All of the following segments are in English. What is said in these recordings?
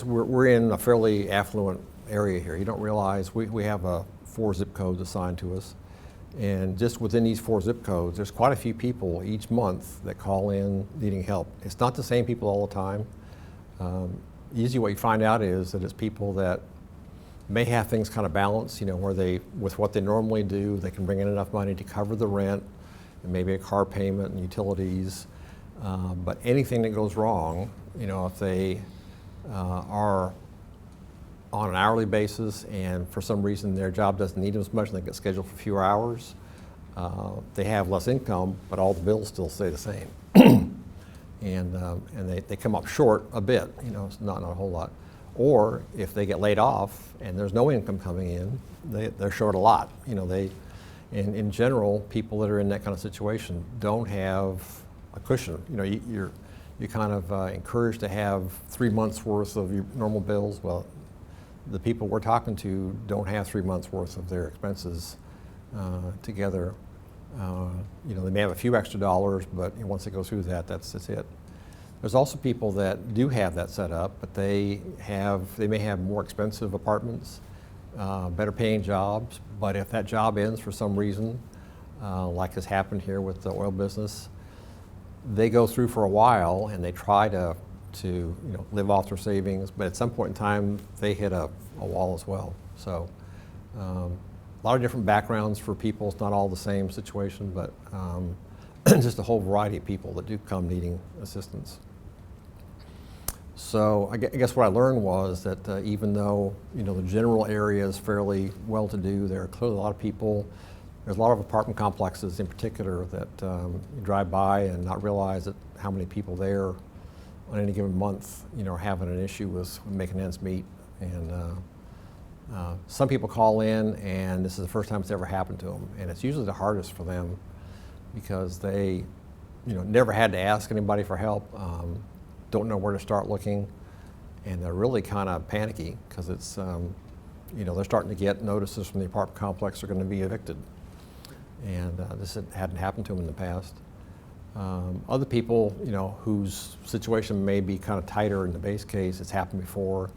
We're in a fairly affluent area here. You don't realize we have 4 zip codes assigned to us. And just within these 4 zip codes, there's quite a few people each month that call in needing help. It's not the same people all the time. Usually what you find out is that it's people that may have things kind of balanced, where with what they normally do, they can bring in enough money to cover the rent and maybe a car payment and utilities. But anything that goes wrong, if they are on an hourly basis and for some reason their job doesn't need them as much and they get scheduled for fewer hours, they have less income, but all the bills still stay the same. and they come up short a bit, it's not a whole lot. Or if they get laid off and there's no income coming in, they're short a lot. In general, people that are in that kind of situation don't have a cushion. You're kind of encouraged to have 3 months worth of your normal bills. Well, the people we're talking to don't have 3 months worth of their expenses together. They may have a few extra dollars, but once they go through that, that's it. There's also people that do have that set up, but they may have more expensive apartments, better paying jobs, but if that job ends for some reason, like has happened here with the oil business, they go through for a while and they try to live off their savings, but at some point in time they hit a wall as well. So a lot of different backgrounds for people. It's not all the same situation, but just a whole variety of people that do come needing assistance. So I guess what I learned was that even though the general area is fairly well-to-do, there are clearly a lot of people. There's a lot of apartment complexes in particular that you drive by and not realize that how many people there on any given month are having an issue with making ends meet. And some people call in and this is the first time it's ever happened to them, and it's usually the hardest for them because they never had to ask anybody for help, don't know where to start looking, and they're really kind of panicky because it's they're starting to get notices from the apartment complex they're going to be evicted, and this hadn't happened to them in the past. Other people whose situation may be kind of tighter in the base case, it's happened before,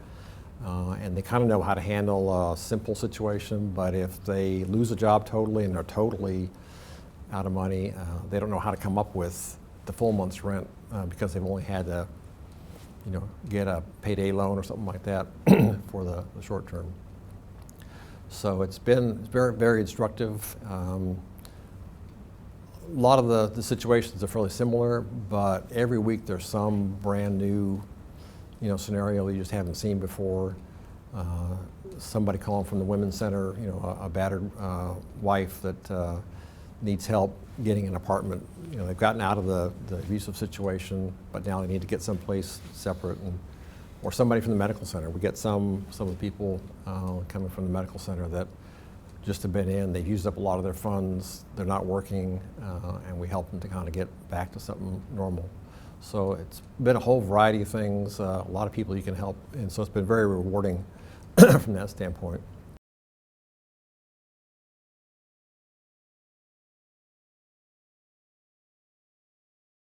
and they kind of know how to handle a simple situation, but if they lose a job totally and they're totally out of money, they don't know how to come up with the full month's rent because they've only had to get a payday loan or something like that for the short term. So it's been very, very instructive. A lot of the situations are fairly similar, but every week there's some brand new scenario you just haven't seen before. Somebody calling from the Women's Center, a battered wife that needs help getting an apartment. They've gotten out of the abusive situation, but now they need to get someplace separate. Or somebody from the medical center. We get some of the people coming from the medical center that just have been in. They've used up a lot of their funds. They're not working, and we help them to kind of get back to something normal. So it's been a whole variety of things. A lot of people you can help, and so it's been very rewarding from that standpoint.